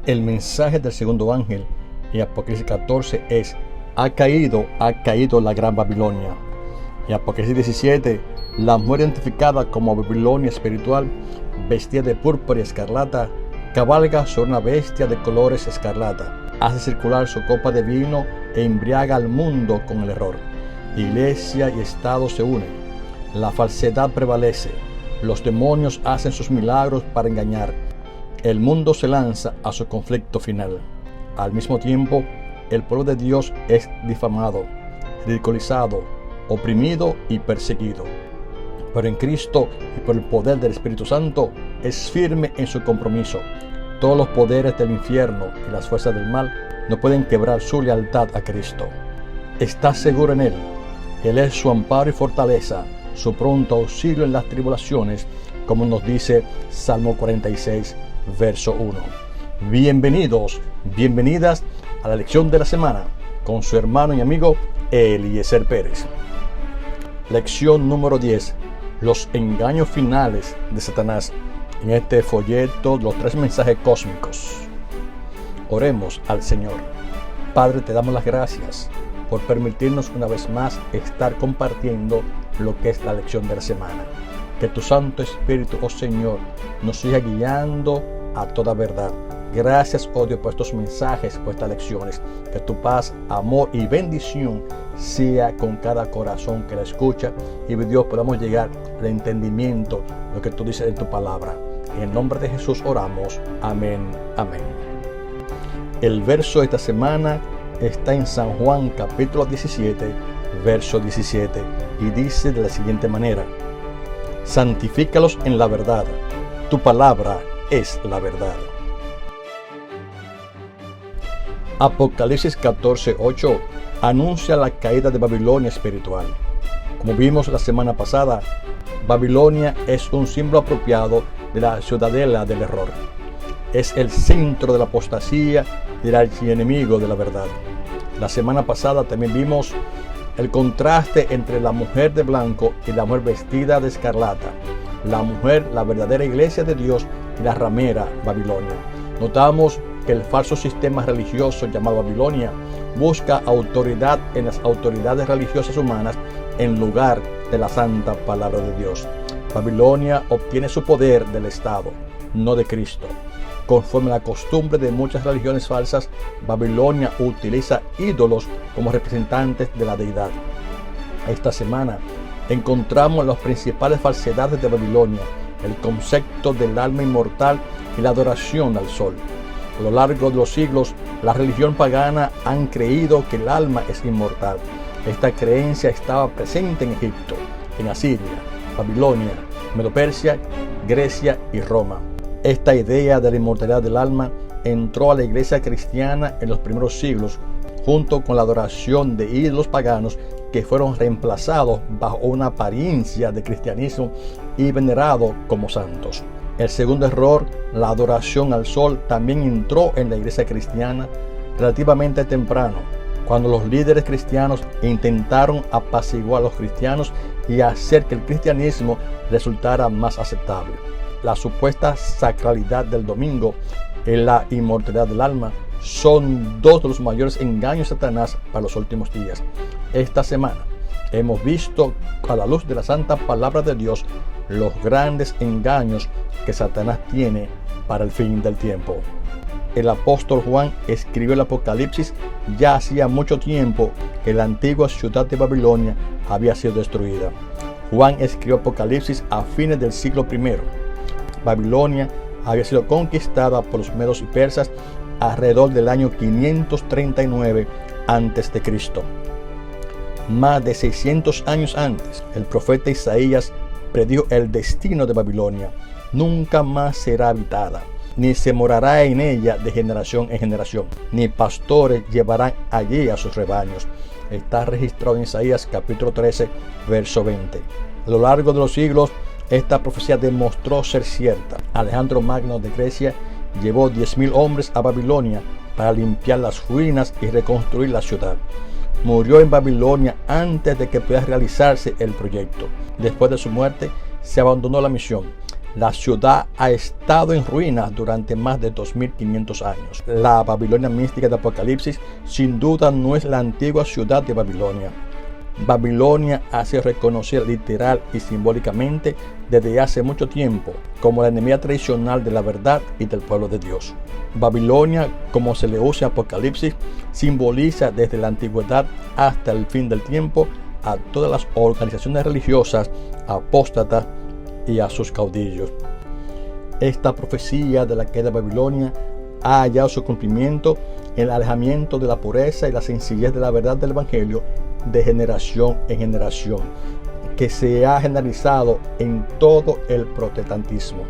El mensaje del segundo ángel en Apocalipsis 14 es: ha caído la gran Babilonia. En Apocalipsis 17, la mujer identificada como Babilonia espiritual, vestida de púrpura y escarlata, cabalga sobre una bestia de colores escarlata, hace circular su copa de vino e embriaga al mundo con el error. Iglesia y Estado se unen, la falsedad prevalece, los demonios hacen sus milagros para engañar, el mundo se lanza a su conflicto final. Al mismo tiempo, el pueblo de Dios es difamado, ridiculizado, oprimido y perseguido. Pero en Cristo y por el poder del Espíritu Santo es firme en su compromiso. Todos los poderes del infierno y las fuerzas del mal no pueden quebrar su lealtad a Cristo. Está seguro en Él. Él es su amparo y fortaleza, su pronto auxilio en las tribulaciones, como nos dice Salmo 46, verso 1. Bienvenidos, bienvenidas a la lección de la semana con su hermano y amigo Eliezer Pérez. Lección número 10. Los engaños finales de Satanás. En este folleto, los 3 mensajes cósmicos. Oremos al Señor. Padre, te damos las gracias por permitirnos una vez más estar compartiendo lo que es la lección de la semana. Que tu Santo Espíritu, oh Señor, nos siga guiando a toda verdad. Gracias, oh Dios, por estos mensajes, por estas lecciones. Que tu paz, amor y bendición sea con cada corazón que la escucha. Y Dios, podamos llegar al entendimiento de lo que tú dices en tu palabra. En el nombre de Jesús oramos. Amén. Amén. El verso de esta semana está en San Juan capítulo 17, verso 17. Y dice de la siguiente manera: santifícalos en la verdad. Tu palabra es la verdad. Apocalipsis 14:8 anuncia la caída de Babilonia espiritual. Como vimos la semana pasada, Babilonia es un símbolo apropiado de la ciudadela del error. Es el centro de la apostasía y del archienemigo de la verdad. La semana pasada también vimos el contraste entre la mujer de blanco y la mujer vestida de escarlata. La mujer, la verdadera iglesia de Dios, y la ramera, Babilonia. Notamos que el falso sistema religioso llamado Babilonia busca autoridad en las autoridades religiosas humanas en lugar de la santa palabra de Dios. Babilonia obtiene su poder del Estado, no de Cristo. Conforme a la costumbre de muchas religiones falsas, Babilonia utiliza ídolos como representantes de la deidad. Esta semana encontramos las principales falsedades de Babilonia, el concepto del alma inmortal y la adoración al sol. A lo largo de los siglos, la religión pagana han creído que el alma es inmortal. Esta creencia estaba presente en Egipto, en Asiria, Babilonia, Medo-Persia, Grecia y Roma. Esta idea de la inmortalidad del alma entró a la iglesia cristiana en los primeros siglos, junto con la adoración de ídolos paganos que fueron reemplazados bajo una apariencia de cristianismo y venerados como santos. El segundo error, la adoración al sol, también entró en la iglesia cristiana relativamente temprano, cuando los líderes cristianos intentaron apaciguar a los cristianos y hacer que el cristianismo resultara más aceptable. La supuesta sacralidad del domingo y la inmortalidad del alma son 2 de los mayores engaños de Satanás para los últimos días. Esta semana hemos visto a la luz de la santa palabra de Dios los grandes engaños que Satanás tiene para el fin del tiempo. El apóstol Juan escribió el Apocalipsis ya hacía mucho tiempo que la antigua ciudad de Babilonia había sido destruida. Juan escribió Apocalipsis a fines del siglo I. Babilonia había sido conquistada por los medos y persas alrededor del año 539 a.C. Más de 600 años antes, el profeta Isaías predijo el destino de Babilonia. Nunca más será habitada, ni se morará en ella de generación en generación, ni pastores llevarán allí a sus rebaños. Está registrado en Isaías capítulo 13, verso 20. A lo largo de los siglos, esta profecía demostró ser cierta. Alejandro Magno de Grecia llevó 10.000 hombres a Babilonia para limpiar las ruinas y reconstruir la ciudad. Murió en Babilonia antes de que pudiera realizarse el proyecto. Después de su muerte, se abandonó la misión. La ciudad ha estado en ruinas durante más de 2500 años. La Babilonia mística de Apocalipsis sin duda no es la antigua ciudad de Babilonia. Babilonia ha sido reconocida literal y simbólicamente desde hace mucho tiempo como la enemiga tradicional de la verdad y del pueblo de Dios. Babilonia, como se le usa en Apocalipsis, simboliza desde la antigüedad hasta el fin del tiempo a todas las organizaciones religiosas apóstatas y a sus caudillos. Esta profecía de la caída de Babilonia ha hallado su cumplimiento en el alejamiento de la pureza y la sencillez de la verdad del Evangelio de generación en generación, que se ha generalizado en todo el protestantismo.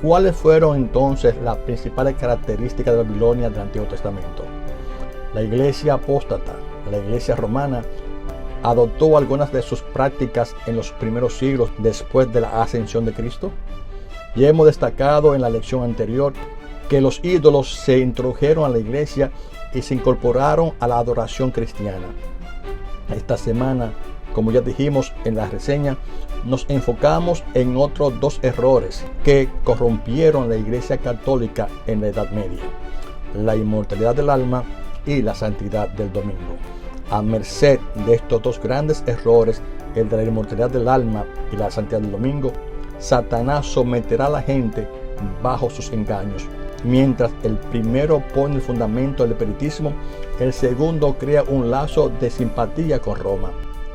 ¿Cuáles fueron entonces las principales características de Babilonia del Antiguo Testamento? La iglesia apóstata, la iglesia romana, adoptó algunas de sus prácticas en los primeros siglos después de la ascensión de Cristo. Ya hemos destacado en la lección anterior que los ídolos se introdujeron a la iglesia y se incorporaron a la adoración cristiana. Esta semana, como ya dijimos en la reseña, nos enfocamos en otros dos errores que corrompieron la iglesia católica en la Edad Media: la inmortalidad del alma y la santidad del domingo. A merced de estos dos grandes errores, el de la inmortalidad del alma y la santidad del domingo, Satanás someterá a la gente bajo sus engaños. Mientras el primero pone el fundamento del espiritismo, el segundo crea un lazo de simpatía con Roma.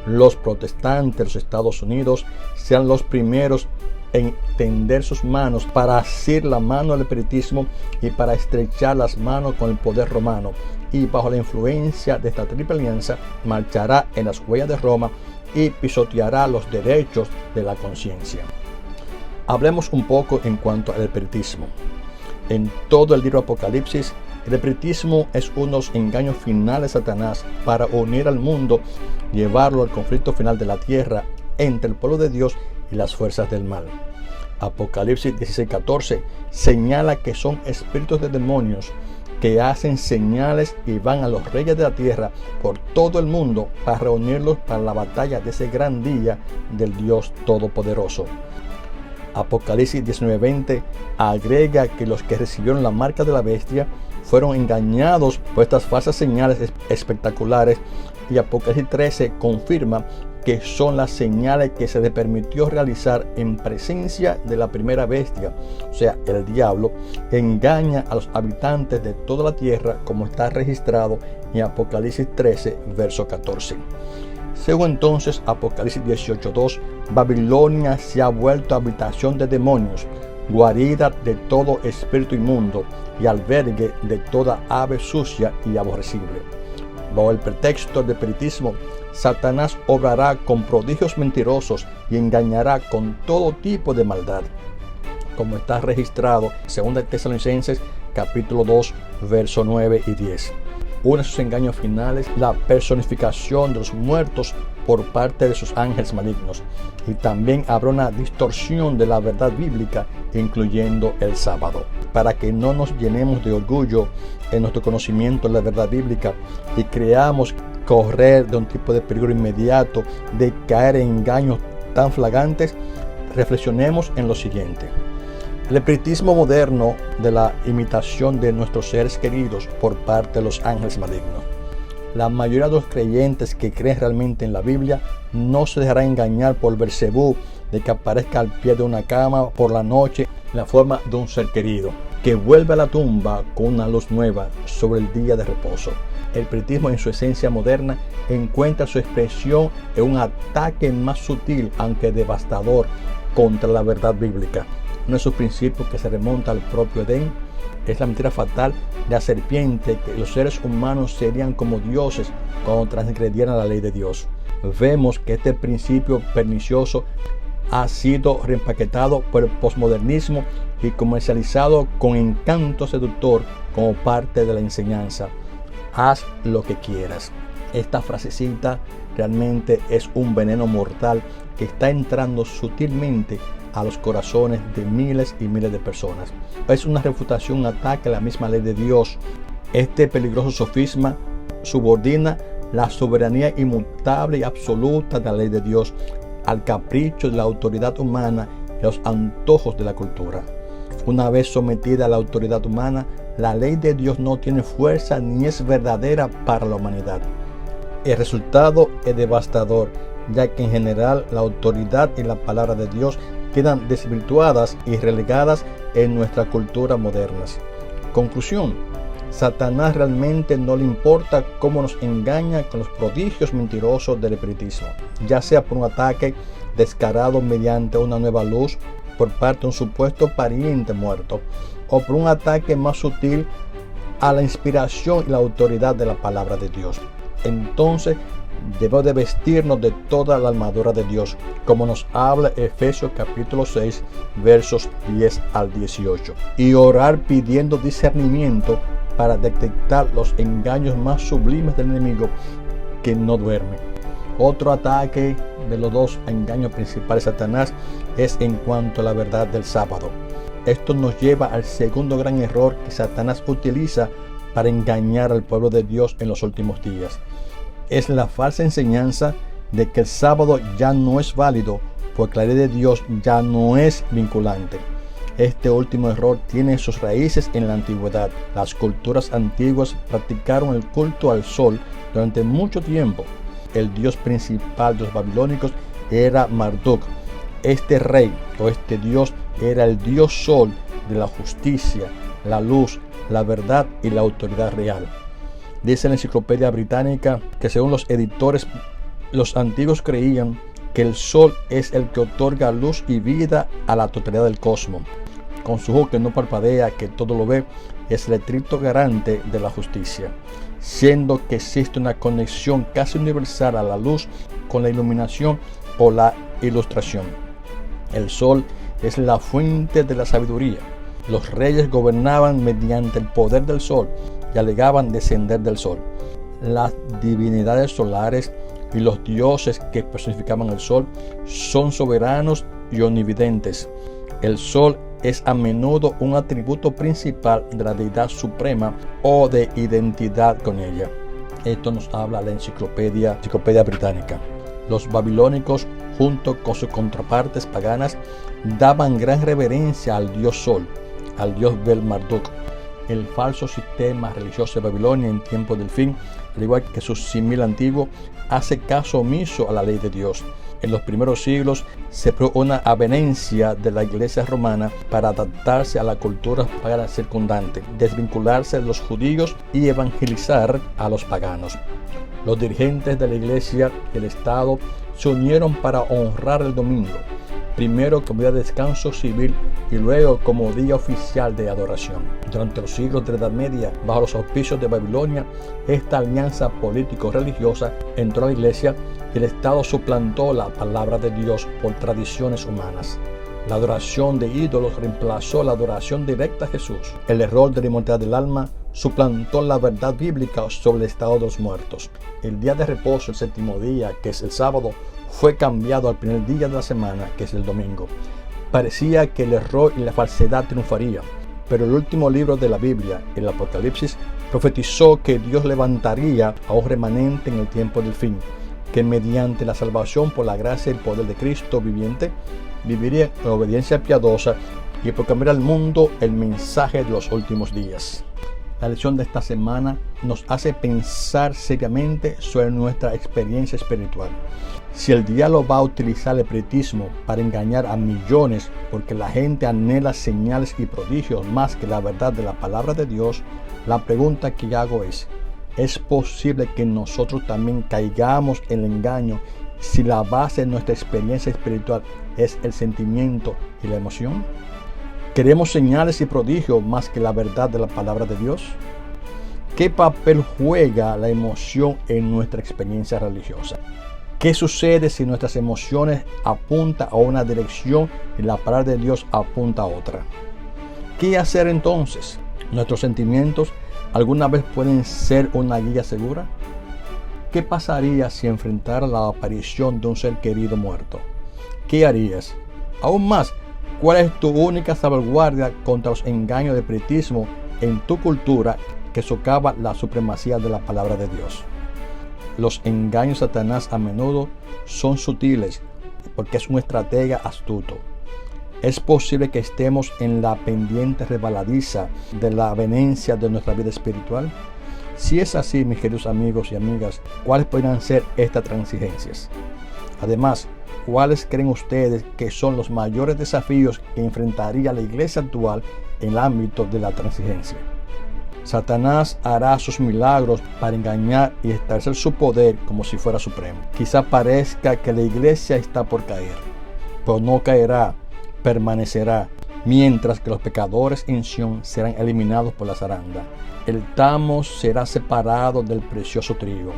Los protestantes de los Estados Unidos sean los primeros en tender sus manos para asir la mano del espiritismo y para estrechar las manos con el poder romano, y bajo la influencia de esta triple alianza marchará en las huellas de Roma y pisoteará los derechos de la conciencia. Hablemos un poco en cuanto al espiritismo. En todo el libro Apocalipsis, el espiritismo es uno de los engaños finales de Satanás para unir al mundo, llevarlo al conflicto final de la tierra entre el pueblo de Dios y las fuerzas del mal. Apocalipsis 16:14 señala que son espíritus de demonios que hacen señales y van a los reyes de la tierra por todo el mundo para reunirlos para la batalla de ese gran día del Dios Todopoderoso. Apocalipsis 19:20 agrega que los que recibieron la marca de la bestia fueron engañados por estas falsas señales espectaculares, y Apocalipsis 13 confirma que son las señales que se le permitió realizar en presencia de la primera bestia, o sea, el diablo, engaña a los habitantes de toda la tierra, como está registrado en Apocalipsis 13, verso 14. Según entonces Apocalipsis 18:2, Babilonia se ha vuelto habitación de demonios, guarida de todo espíritu inmundo y albergue de toda ave sucia y aborrecible. Bajo el pretexto del espiritismo, Satanás obrará con prodigios mentirosos y engañará con todo tipo de maldad, como está registrado en 2 Tesalonicenses capítulo 2, verso 9 y 10. Uno de sus engaños finales, la personificación de los muertos por parte de sus ángeles malignos. Y también habrá una distorsión de la verdad bíblica, incluyendo el sábado. Para que no nos llenemos de orgullo en nuestro conocimiento de la verdad bíblica y creamos correr de un tipo de peligro inmediato de caer en engaños tan flagrantes, reflexionemos en lo siguiente. El espiritismo moderno de la imitación de nuestros seres queridos por parte de los ángeles malignos. La mayoría de los creyentes que creen realmente en la Biblia no se dejará engañar por Belcebú de que aparezca al pie de una cama por la noche en la forma de un ser querido, que vuelve a la tumba con una luz nueva sobre el día de reposo. El espiritismo en su esencia moderna encuentra su expresión en un ataque más sutil, aunque devastador, contra la verdad bíblica. Uno de sus principios, que se remonta al propio Edén, es la mentira fatal de la serpiente, que los seres humanos serían como dioses cuando transgredieran la ley de Dios. Vemos que este principio pernicioso ha sido reempaquetado por el posmodernismo y comercializado con encanto seductor como parte de la enseñanza. Haz lo que quieras. Esta frasecita realmente es un veneno mortal que está entrando sutilmente a los corazones de miles y miles de personas. Es una refutación, un ataque a la misma ley de Dios. Este peligroso sofisma subordina la soberanía inmutable y absoluta de la ley de Dios al capricho de la autoridad humana y los antojos de la cultura. Una vez sometida a la autoridad humana, la ley de Dios no tiene fuerza ni es verdadera para la humanidad. El resultado es devastador, ya que en general la autoridad y la palabra de Dios quedan desvirtuadas y relegadas en nuestra cultura moderna. Conclusión: Satanás realmente no le importa cómo nos engaña con los prodigios mentirosos del espiritismo, ya sea por un ataque descarado mediante una nueva luz por parte de un supuesto pariente muerto, o por un ataque más sutil a la inspiración y la autoridad de la palabra de Dios. Entonces debemos de vestirnos de toda la armadura de Dios, como nos habla Efesios capítulo 6, versos 10 al 18, y orar pidiendo discernimiento para detectar los engaños más sublimes del enemigo que no duerme. Otro ataque de los dos engaños principales de Satanás es en cuanto a la verdad del sábado. Esto nos lleva al segundo gran error que Satanás utiliza para engañar al pueblo de Dios en los últimos días. Es la falsa enseñanza de que el sábado ya no es válido porque la ley de Dios ya no es vinculante. Este último error tiene sus raíces en la antigüedad. Las culturas antiguas practicaron el culto al sol durante mucho tiempo. El dios principal de los babilónicos era Marduk. Este rey o este dios era el dios sol de la justicia, la luz, la verdad y la autoridad real. Dice la Enciclopedia Británica que según los editores, los antiguos creían que el sol es el que otorga luz y vida a la totalidad del cosmos. Con su ojo que no parpadea, que todo lo ve, es el estricto garante de la justicia, siendo que existe una conexión casi universal a la luz con la iluminación o la ilustración. El sol es la fuente de la sabiduría. Los reyes gobernaban mediante el poder del sol y alegaban descender del sol. Las divinidades solares y los dioses que personificaban el sol son soberanos y omnividentes. El sol es a menudo un atributo principal de la deidad suprema o de identidad con ella. Esto nos habla la Enciclopedia Británica. Los babilónicos, junto con sus contrapartes paganas, daban gran reverencia al dios Sol, al dios Bel-Marduk. El falso sistema religioso de Babilonia en tiempos del fin, al igual que su símil antiguo, hace caso omiso a la ley de Dios. En los primeros siglos se produjo una avenencia de la iglesia romana para adaptarse a la cultura pagana circundante, desvincularse de los judíos y evangelizar a los paganos. Los dirigentes de la iglesia y el Estado se unieron para honrar el domingo, primero como día de descanso civil y luego como día oficial de adoración. Durante los siglos de la Edad Media, bajo los auspicios de Babilonia, esta alianza político-religiosa entró a la iglesia y el Estado suplantó la palabra de Dios por tradiciones humanas. La adoración de ídolos reemplazó la adoración directa a Jesús. El error de la inmortalidad del alma suplantó la verdad bíblica sobre el estado de los muertos. El día de reposo, el séptimo día, que es el sábado, fue cambiado al primer día de la semana, que es el domingo. Parecía que el error y la falsedad triunfarían, pero el último libro de la Biblia, el Apocalipsis, profetizó que Dios levantaría a un remanente en el tiempo del fin, que mediante la salvación por la gracia y el poder de Cristo viviente, viviría en obediencia piadosa y proclamaría al mundo el mensaje de los últimos días. La lección de esta semana nos hace pensar seriamente sobre nuestra experiencia espiritual. Si el diablo va a utilizar el espiritismo para engañar a millones porque la gente anhela señales y prodigios más que la verdad de la palabra de Dios, la pregunta que hago ¿es posible que nosotros también caigamos en el engaño si la base de nuestra experiencia espiritual es el sentimiento y la emoción? ¿Queremos señales y prodigios más que la verdad de la palabra de Dios? ¿Qué papel juega la emoción en nuestra experiencia religiosa? ¿Qué sucede si nuestras emociones apuntan a una dirección y la palabra de Dios apunta a otra? ¿Qué hacer entonces? ¿Nuestros sentimientos alguna vez pueden ser una guía segura? ¿Qué pasaría si enfrentara la aparición de un ser querido muerto? ¿Qué harías? Aún más, ¿cuál es tu única salvaguardia contra los engaños del espiritismo en tu cultura que socava la supremacía de la palabra de Dios? Los engaños de Satanás a menudo son sutiles porque es un estratega astuto. Es posible que estemos en la pendiente resbaladiza de la avenencia de nuestra vida espiritual. Si es así, mis queridos amigos y amigas, ¿cuáles podrían ser estas transigencias? Además, ¿cuáles creen ustedes que son los mayores desafíos que enfrentaría la iglesia actual en el ámbito de la transigencia? Satanás hará sus milagros para engañar y establecer su poder como si fuera supremo. Quizá parezca que la iglesia está por caer, pero no caerá, permanecerá, mientras que los pecadores en Sión serán eliminados por la zaranda. El tamo será separado del precioso trigo.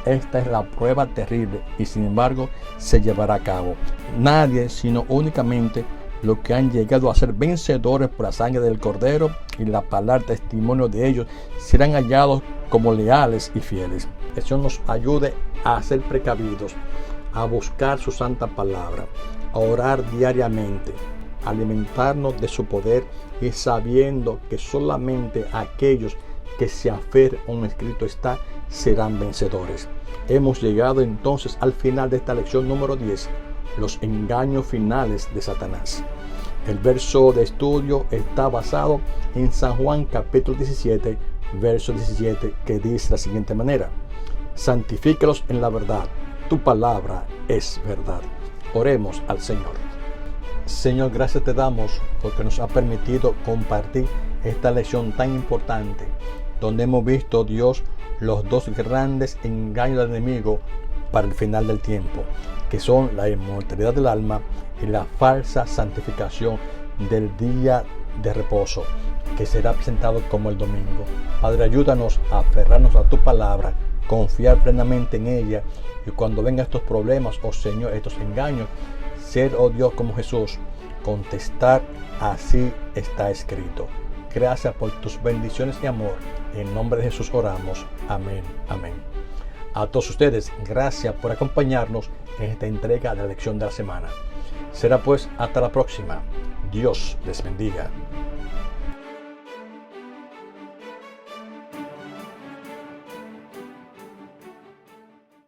Esta es la prueba terrible y sin embargo se llevará a cabo. Nadie, sino únicamente los que han llegado a ser vencedores por la sangre del Cordero y la palabra testimonio de ellos, serán hallados como leales y fieles. Que el Señor nos ayude a ser precavidos, a buscar su santa palabra, a orar diariamente, a alimentarnos de su poder y sabiendo que solamente aquellos que se aferren a un escrito está, serán vencedores. Hemos llegado entonces al final de esta lección número 10, los engaños finales de Satanás. El verso de estudio está basado en San Juan capítulo 17, verso 17, que dice de la siguiente manera: santifícalos en la verdad, tu palabra es verdad. Oremos al Señor. Señor, gracias te damos porque nos ha permitido compartir esta lección tan importante, donde hemos visto, Dios, los dos grandes engaños del enemigo para el final del tiempo, que son la inmortalidad del alma y la falsa santificación del día de reposo, que será presentado como el domingo. Padre, ayúdanos a aferrarnos a tu palabra, confiar plenamente en ella, y cuando vengan estos problemas, oh Señor, estos engaños, ser, oh Dios, como Jesús, contestar: así está escrito. Gracias por tus bendiciones y amor. En nombre de Jesús oramos. Amén. Amén. A todos ustedes, gracias por acompañarnos en esta entrega de la lección de la semana. Será pues hasta la próxima. Dios les bendiga.